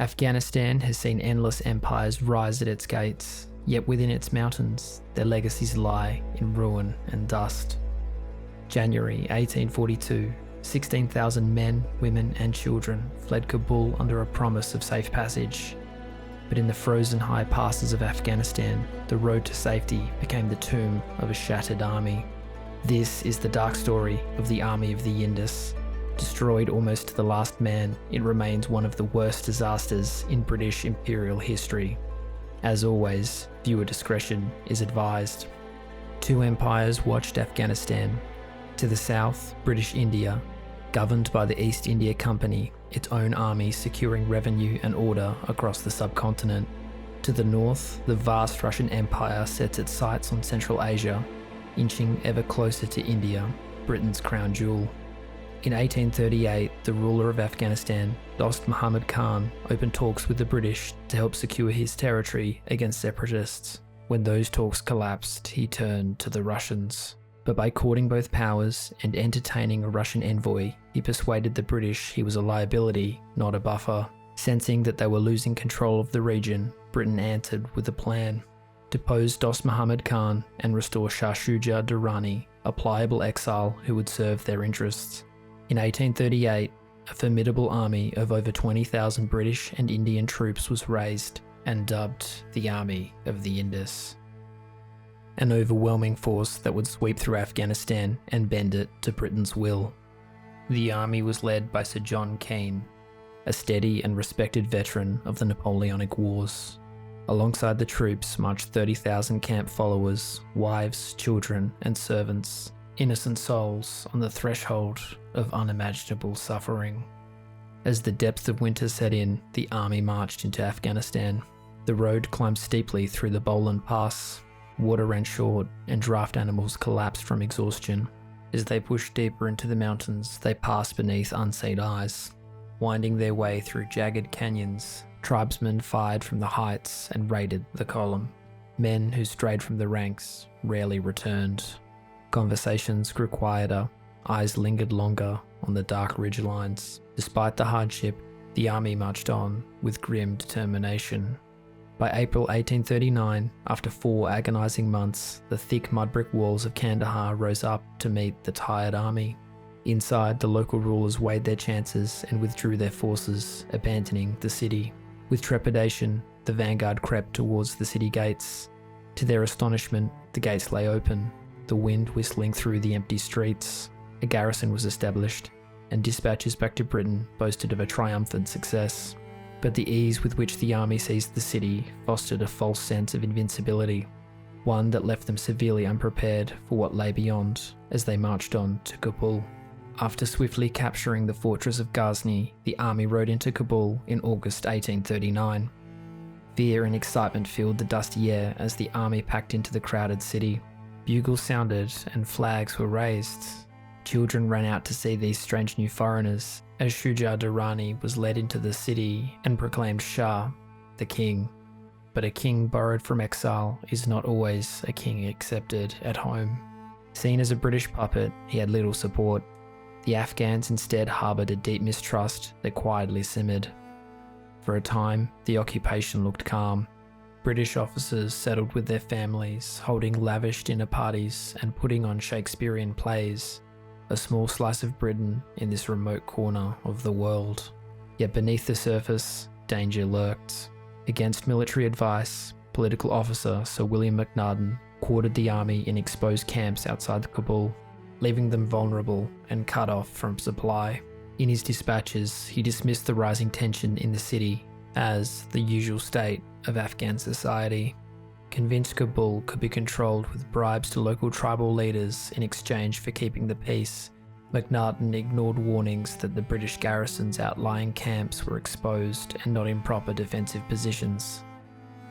Afghanistan has seen endless empires rise at its gates, yet within its mountains, their legacies lie in ruin and dust. January 1842, 16,000 men, women and children fled Kabul under a promise of safe passage. But in the frozen high passes of Afghanistan, the road to safety became the tomb of a shattered army. This is the dark story of the Army of the Indus. Destroyed almost to the last man, it remains one of the worst disasters in British imperial history. As always, viewer discretion is advised. Two empires watched Afghanistan. To the south, British India, governed by the East India Company, its own army securing revenue and order across the subcontinent. To the north, the vast Russian Empire sets its sights on Central Asia, inching ever closer to India, Britain's crown jewel. In 1838, the ruler of Afghanistan, Dost Muhammad Khan, opened talks with the British to help secure his territory against separatists. When those talks collapsed, he turned to the Russians. But by courting both powers and entertaining a Russian envoy, he persuaded the British he was a liability, not a buffer. Sensing that they were losing control of the region, Britain answered with a plan. Depose Dost Muhammad Khan and restore Shah Shuja Durrani, a pliable exile who would serve their interests. In 1838, a formidable army of over 20,000 British and Indian troops was raised and dubbed the Army of the Indus. An overwhelming force that would sweep through Afghanistan and bend it to Britain's will. The army was led by Sir John Keane, a steady and respected veteran of the Napoleonic Wars. Alongside the troops marched 30,000 camp followers, wives, children and servants, innocent souls on the threshold of unimaginable suffering. As the depths of winter set in, the army marched into Afghanistan. The road climbed steeply through the Bolan Pass. Water ran short and draft animals collapsed from exhaustion. As they pushed deeper into the mountains, they passed beneath unseen eyes. Winding their way through jagged canyons, tribesmen fired from the heights and raided the column. Men who strayed from the ranks rarely returned. Conversations grew quieter, eyes lingered longer on the dark ridgelines. Despite the hardship, the army marched on with grim determination. By April 1839, after 4 agonizing months, the thick mud brick walls of Kandahar rose up to meet the tired army. Inside, the local rulers weighed their chances and withdrew their forces, abandoning the city. With trepidation, the vanguard crept towards the city gates. To their astonishment, the gates lay open, the wind whistling through the empty streets. A garrison was established, and dispatches back to Britain boasted of a triumphant success. But the ease with which the army seized the city fostered a false sense of invincibility, one that left them severely unprepared for what lay beyond as they marched on to Kabul. After swiftly capturing the fortress of Ghazni, the army rode into Kabul in August 1839. Fear and excitement filled the dusty air as the army packed into the crowded city. Bugles sounded and flags were raised. Children ran out to see these strange new foreigners as Shuja Durrani was led into the city and proclaimed Shah, the king. But a king borrowed from exile is not always a king accepted at home. Seen as a British puppet, he had little support. The Afghans instead harboured a deep mistrust that quietly simmered. For a time, the occupation looked calm. British officers settled with their families, holding lavish dinner parties and putting on Shakespearean plays, a small slice of Britain in this remote corner of the world. Yet beneath the surface, danger lurked. Against military advice, political officer Sir William Brydon quartered the army in exposed camps outside Kabul, leaving them vulnerable and cut off from supply. In his dispatches, he dismissed the rising tension in the city as the usual state of Afghan society. Convinced Kabul could be controlled with bribes to local tribal leaders in exchange for keeping the peace, McNaughton ignored warnings that the British garrison's outlying camps were exposed and not in proper defensive positions.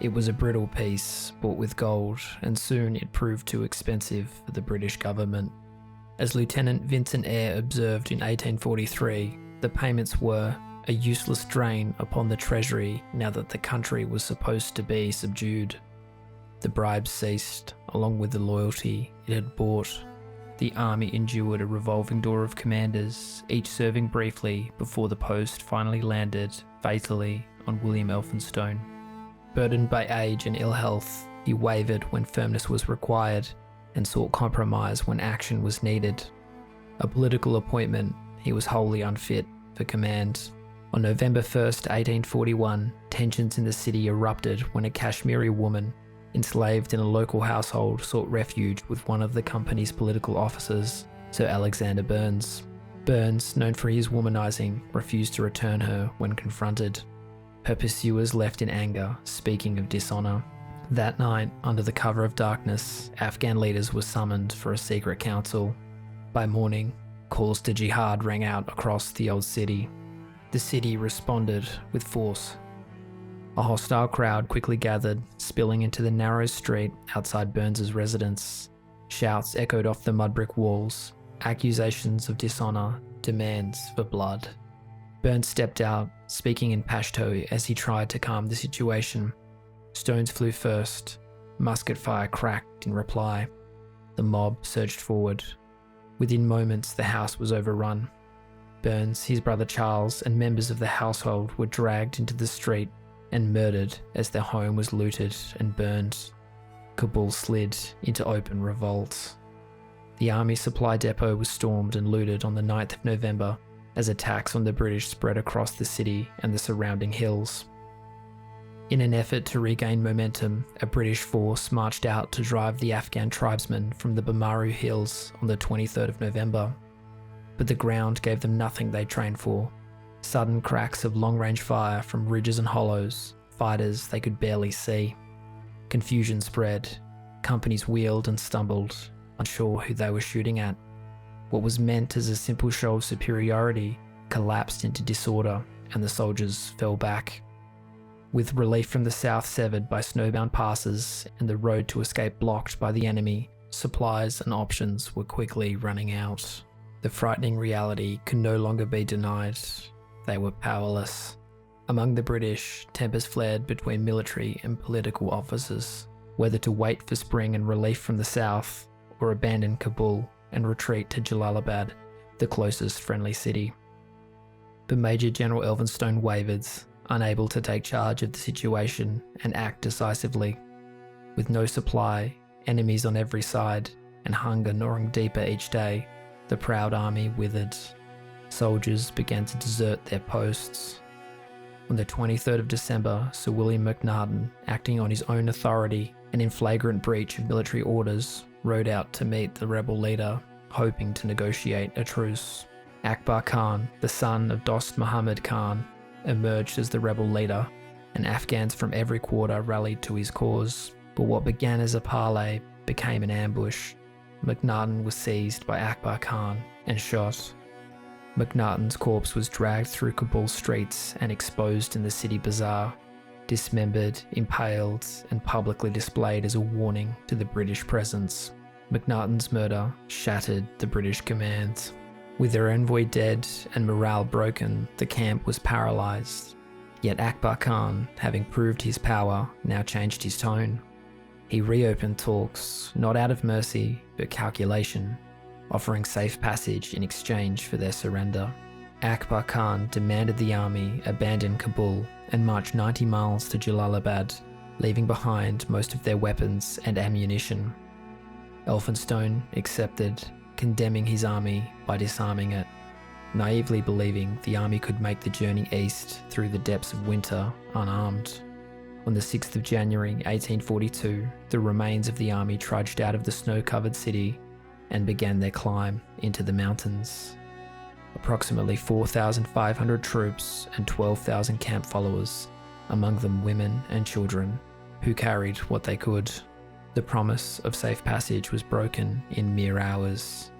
It was a brittle peace, bought with gold, and soon it proved too expensive for the British government. As Lieutenant Vincent Eyre observed in 1843, the payments were a useless drain upon the treasury now that the country was supposed to be subdued. The bribes ceased, along with the loyalty it had bought. The army endured a revolving door of commanders, each serving briefly before the post finally landed fatally on William Elphinstone. Burdened by age and ill health, he wavered when firmness was required and sought compromise when action was needed. A political appointment, he was wholly unfit for command. On November 1st, 1841, tensions in the city erupted when a Kashmiri woman, enslaved in a local household, sought refuge with one of the company's political officers, Sir Alexander Burnes. Burnes, known for his womanizing, refused to return her when confronted. Her pursuers left in anger, speaking of dishonor. That night, under the cover of darkness, Afghan leaders were summoned for a secret council. By morning, calls to jihad rang out across the old city. The city responded with force. A hostile crowd quickly gathered, spilling into the narrow street outside Burnes's residence. Shouts echoed off the mud brick walls, accusations of dishonor, demands for blood. Burnes stepped out, speaking in Pashto as he tried to calm the situation. Stones flew first, musket fire cracked in reply. The mob surged forward. Within moments, the house was overrun. Burnes, his brother Charles, and members of the household were dragged into the street and murdered as their home was looted and burned. Kabul slid into open revolt. The army supply depot was stormed and looted on the 9th of November as attacks on the British spread across the city and the surrounding hills. In an effort to regain momentum, a British force marched out to drive the Afghan tribesmen from the Bamaru Hills on the 23rd of November. But the ground gave them nothing they trained for. Sudden cracks of long-range fire from ridges and hollows, fighters they could barely see. Confusion spread. Companies wheeled and stumbled, unsure who they were shooting at. What was meant as a simple show of superiority collapsed into disorder, and the soldiers fell back. With relief from the south severed by snowbound passes and the road to escape blocked by the enemy, supplies and options were quickly running out. The frightening reality could no longer be denied. They were powerless. Among the British, tempers flared between military and political officers, whether to wait for spring and relief from the south, or abandon Kabul and retreat to Jalalabad, the closest friendly city. But Major General Elphinstone wavered, unable to take charge of the situation and act decisively. With no supply, enemies on every side, and hunger gnawing deeper each day, the proud army withered. Soldiers began to desert their posts. On the 23rd of December, Sir William Brydon, acting on his own authority and in flagrant breach of military orders, rode out to meet the rebel leader, hoping to negotiate a truce. Akbar Khan, the son of Dost Muhammad Khan, emerged as the rebel leader, and Afghans from every quarter rallied to his cause. But what began as a parley became an ambush. Brydon was seized by Akbar Khan and shot. Brydon's corpse was dragged through Kabul streets and exposed in the city bazaar, dismembered, impaled, and publicly displayed as a warning to the British presence. Brydon's murder shattered the British command. With their envoy dead and morale broken, the camp was paralysed. Yet Akbar Khan, having proved his power, now changed his tone. He reopened talks, not out of mercy, but calculation, offering safe passage in exchange for their surrender. Akbar Khan demanded the army abandon Kabul and march 90 miles to Jalalabad, leaving behind most of their weapons and ammunition. Elphinstone accepted, condemning his army by disarming it, naively believing the army could make the journey east through the depths of winter unarmed. On the 6th of January 1842, the remains of the army trudged out of the snow-covered city and began their climb into the mountains. Approximately 4,500 troops and 12,000 camp followers, among them women and children, who carried what they could. The promise of safe passage was broken in mere hours.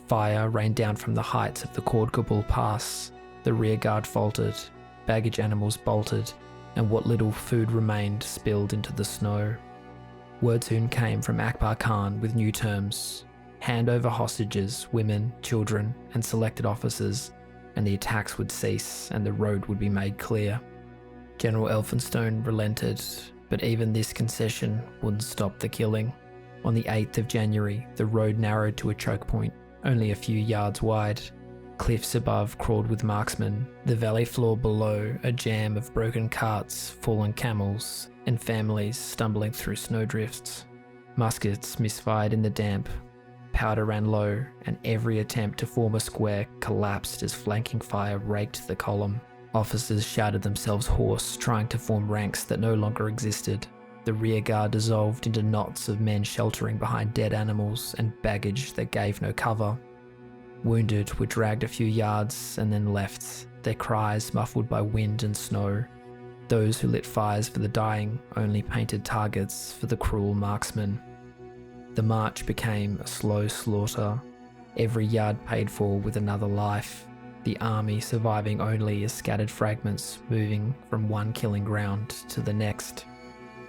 Fire rained down from the heights of the Khord Kabul Pass, the rear guard faltered, baggage animals bolted, and what little food remained spilled into the snow. Word soon came from Akbar Khan with new terms: hand over hostages, women, children, and selected officers, and the attacks would cease and the road would be made clear. General Elphinstone relented, but even this concession wouldn't stop the killing. On the 8th of January, the road narrowed to a choke point, only a few yards wide. Cliffs above crawled with marksmen, the valley floor below a jam of broken carts, fallen camels, and families stumbling through snowdrifts. Muskets misfired in the damp, powder ran low, and every attempt to form a square collapsed as flanking fire raked the column. Officers shouted themselves hoarse, trying to form ranks that no longer existed. The rear guard dissolved into knots of men sheltering behind dead animals and baggage that gave no cover. Wounded were dragged a few yards and then left, their cries muffled by wind and snow. Those who lit fires for the dying only painted targets for the cruel marksmen. The march became a slow slaughter, every yard paid for with another life, the army surviving only as scattered fragments moving from one killing ground to the next.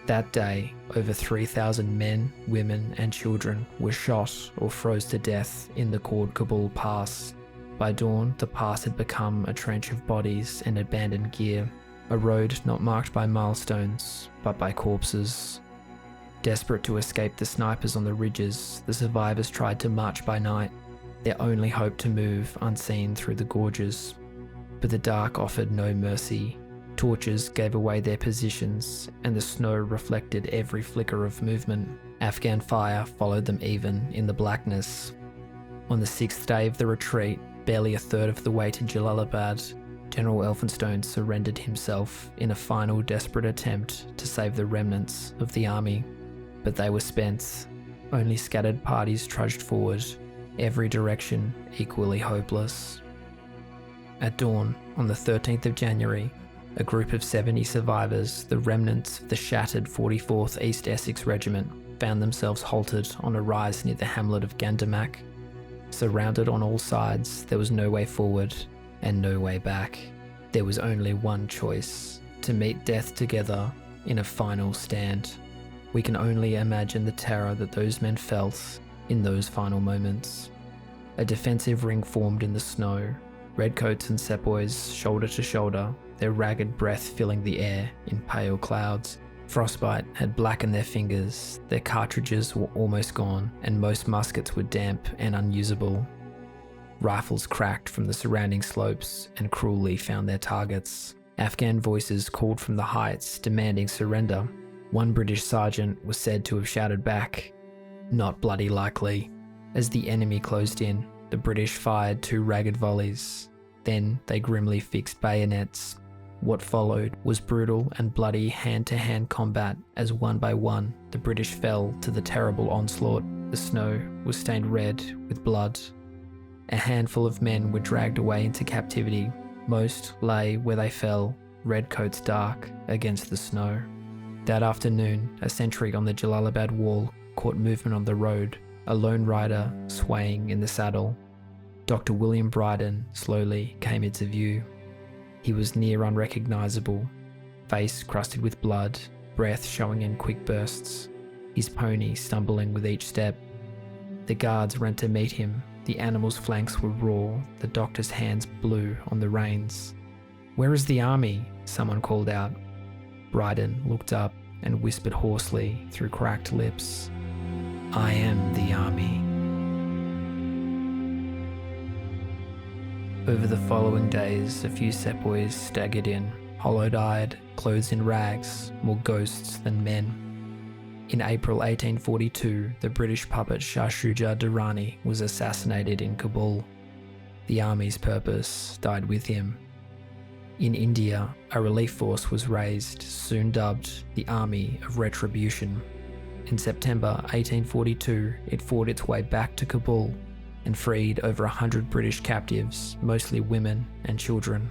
That day, over 3,000 men, women and children were shot or froze to death in the called Kabul Pass. By dawn, the pass had become a trench of bodies and abandoned gear, a road not marked by milestones, but by corpses. Desperate to escape the snipers on the ridges, the survivors tried to march by night, their only hope to move unseen through the gorges. But the dark offered no mercy. Torches gave away their positions, and the snow reflected every flicker of movement. Afghan fire followed them even in the blackness. On the 6th day of the retreat, barely a third of the way to Jalalabad, General Elphinstone surrendered himself in a final desperate attempt to save the remnants of the army. But they were spent. Only scattered parties trudged forward, every direction equally hopeless. At dawn, on the 13th of January, a group of 70 survivors, the remnants of the shattered 44th East Essex Regiment, found themselves halted on a rise near the hamlet of Gandamak. Surrounded on all sides, there was no way forward and no way back. There was only one choice: to meet death together in a final stand. We can only imagine the terror that those men felt in those final moments. A defensive ring formed in the snow, redcoats and sepoys shoulder to shoulder, their ragged breath filling the air in pale clouds. Frostbite had blackened their fingers, their cartridges were almost gone, and most muskets were damp and unusable. Rifles cracked from the surrounding slopes and cruelly found their targets. Afghan voices called from the heights, demanding surrender. One British sergeant was said to have shouted back, "Not bloody likely." As the enemy closed in, the British fired 2 ragged volleys. Then they grimly fixed bayonets. What followed was brutal and bloody hand-to-hand combat as one by one the British fell to the terrible onslaught. The snow was stained red with blood. A handful of men were dragged away into captivity. Most lay where they fell, redcoats dark against the snow. That afternoon, a sentry on the Jalalabad wall caught movement on the road, a lone rider swaying in the saddle. Dr. William Brydon slowly came into view. He was near unrecognisable, face crusted with blood, breath showing in quick bursts, his pony stumbling with each step. The guards ran to meet him. The animal's flanks were raw, the doctor's hands blew on the reins. "Where is the army?" someone called out. Brydon looked up and whispered hoarsely through cracked lips, "I am the army." Over the following days, a few sepoys staggered in, hollowed-eyed, clothes in rags, more ghosts than men. In April 1842, the British puppet Shah Shuja Durrani was assassinated in Kabul. The army's purpose died with him. In India, a relief force was raised, soon dubbed the Army of Retribution. In September 1842, it fought its way back to Kabul and freed over 100 British captives, mostly women and children.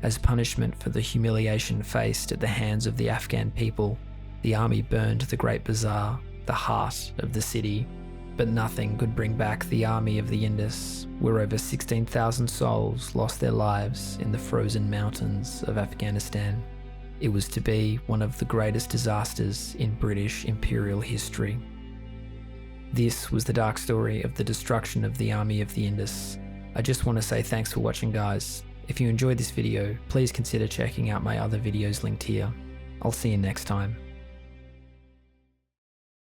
As punishment for the humiliation faced at the hands of the Afghan people, the army burned the Great Bazaar, the heart of the city. But nothing could bring back the army of the Indus, where over 16,000 souls lost their lives in the frozen mountains of Afghanistan. It was to be one of the greatest disasters in British imperial history. This was the dark story of the destruction of the army of the Indus. I just want to say thanks for watching, guys. If you enjoyed this video, please consider checking out my other videos linked here. I'll see you next time.